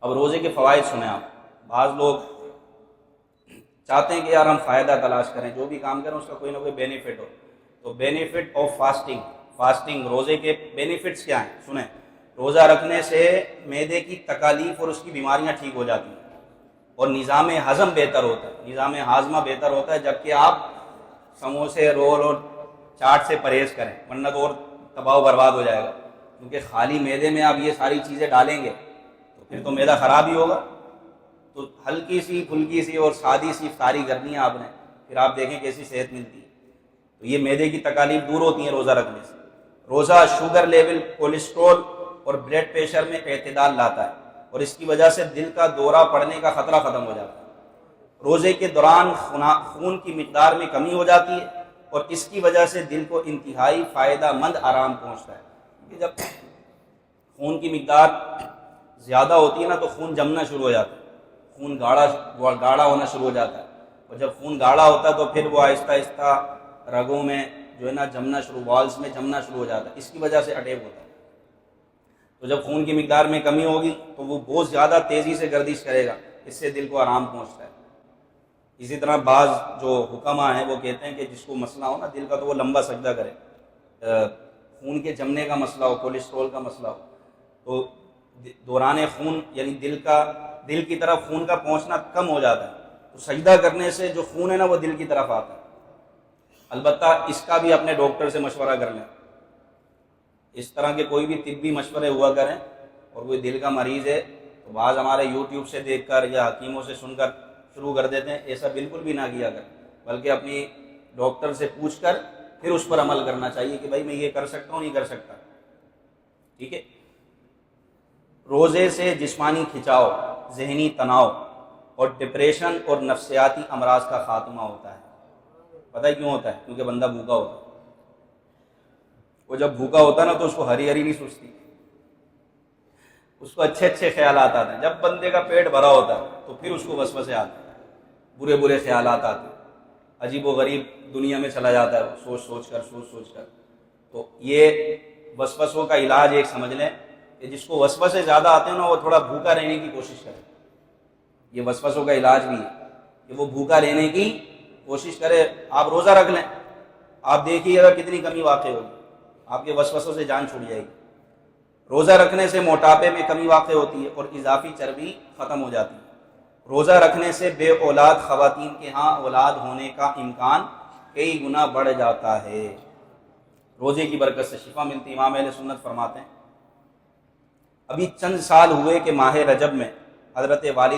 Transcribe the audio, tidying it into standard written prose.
اب روزے کے فوائد سنیں آپ. بعض لوگ چاہتے ہیں کہ یار ہم فائدہ تلاش کریں، جو بھی کام کریں اس کا کوئی نہ کوئی بینیفٹ ہو. تو بینیفٹ آف فاسٹنگ روزے کے بینیفٹس کیا ہیں سنیں. روزہ رکھنے سے معدے کی تکالیف اور اس کی بیماریاں ٹھیک ہو جاتی ہیں، اور نظام ہضم بہتر ہوتا ہے، نظام ہاضمہ بہتر ہوتا ہے. جبکہ آپ سموسے، رول اور چاٹ سے پرہیز کریں، ورنہ تو اور تباہ و برباد ہو جائے گا. کیونکہ خالی معدے میں آپ یہ ساری چیزیں ڈالیں گے تو پھر تو معدہ خراب ہی ہوگا. تو ہلکی سی پھلکی سی اور سادی سی افطاری کرنی ہے آپ نے، پھر آپ دیکھیں کیسی صحت ملتی ہے. تو یہ معدے کی تکالیف دور ہوتی ہیں روزہ رکھنے سے. روزہ شوگر لیول، کولیسٹرول اور بلڈ پریشر میں اعتدال لاتا ہے، اور اس کی وجہ سے دل کا دورہ پڑنے کا خطرہ ختم ہو جاتا ہے. روزے کے دوران خون کی مقدار میں کمی ہو جاتی ہے، اور اس کی وجہ سے دل کو انتہائی فائدہ مند آرام پہنچتا ہے. کہ جب خون کی مقدار زیادہ ہوتی ہے نا تو خون جمنا شروع ہو جاتا ہے، خون گاڑھا ہونا شروع ہو جاتا ہے. اور جب خون گاڑھا ہوتا ہے تو پھر وہ آہستہ آہستہ رگوں میں جو ہے نا والز میں جمنا شروع ہو جاتا ہے. اس کی وجہ سے اٹیک ہوتا ہے. تو جب خون کی مقدار میں کمی ہوگی تو وہ بہت زیادہ تیزی سے گردش کرے گا، اس سے دل کو آرام پہنچتا ہے. اسی طرح بعض جو حکماء ہیں وہ کہتے ہیں کہ جس کو مسئلہ ہو نا دل کا تو وہ لمبا سجدہ کرے. خون کے جمنے کا مسئلہ ہو، کولیسٹرول کا مسئلہ ہو، تو دوران خون یعنی دل کی طرف خون کا پہنچنا کم ہو جاتا ہے. تو سجدہ کرنے سے جو خون ہے نا وہ دل کی طرف آتا ہے. البتہ اس کا بھی اپنے ڈاکٹر سے مشورہ کر لیں. اس طرح کے کوئی بھی طبی مشورے ہوا کریں، اور کوئی دل کا مریض ہے تو بعض ہمارے یوٹیوب سے دیکھ کر یا حکیموں سے سن کر شروع کر دیتے ہیں. ایسا بالکل بھی نہ کیا کریں، بلکہ اپنی ڈاکٹر سے پوچھ کر پھر اس پر عمل کرنا چاہیے کہ بھائی میں یہ کر سکتا ہوں نہیں کر سکتا. ٹھیک ہے. روزے سے جسمانی کھنچاؤ، ذہنی تناؤ اور ڈپریشن اور نفسیاتی امراض کا خاتمہ ہوتا ہے. پتہ ہے کیوں ہوتا ہے؟ کیونکہ بندہ بھوکا ہوتا ہے. وہ جب بھوکا ہوتا ہے نا تو اس کو ہری ہری نہیں سوچتی، اس کو اچھے اچھے خیالات آتے ہیں. جب بندے کا پیٹ بھرا ہوتا ہے تو پھر اس کو وسوسے آتے ہیں، برے برے خیالات آتے ہیں، عجیب و غریب دنیا میں چلا جاتا ہے سوچ سوچ کر. تو یہ وسوسوں کا علاج ایک سمجھ لیں کہ جس کو وسوسے زیادہ آتے ہیں نا وہ تھوڑا بھوکا رہنے کی کوشش کرے. یہ وسوسوں کا علاج بھی ہے کہ وہ بھوکا رہنے کی کوشش کرے. آپ روزہ رکھ لیں، آپ دیکھیے گا کتنی کمی واقع ہوگی، آپ کے وسوسوں سے جان چھوٹ جائے گی. روزہ رکھنے سے موٹاپے میں کمی واقع ہوتی ہے اور اضافی چربی ختم ہو جاتی ہے. روزہ رکھنے سے بے اولاد خواتین کے ہاں اولاد ہونے کا امکان کئی گنا بڑھ جاتا ہے. روزے کی برکت سے شفا ملتی. امام اہل سنت فرماتے ہیں ابھی چند سال ہوئے کہ ماہ رجب میں حضرت والد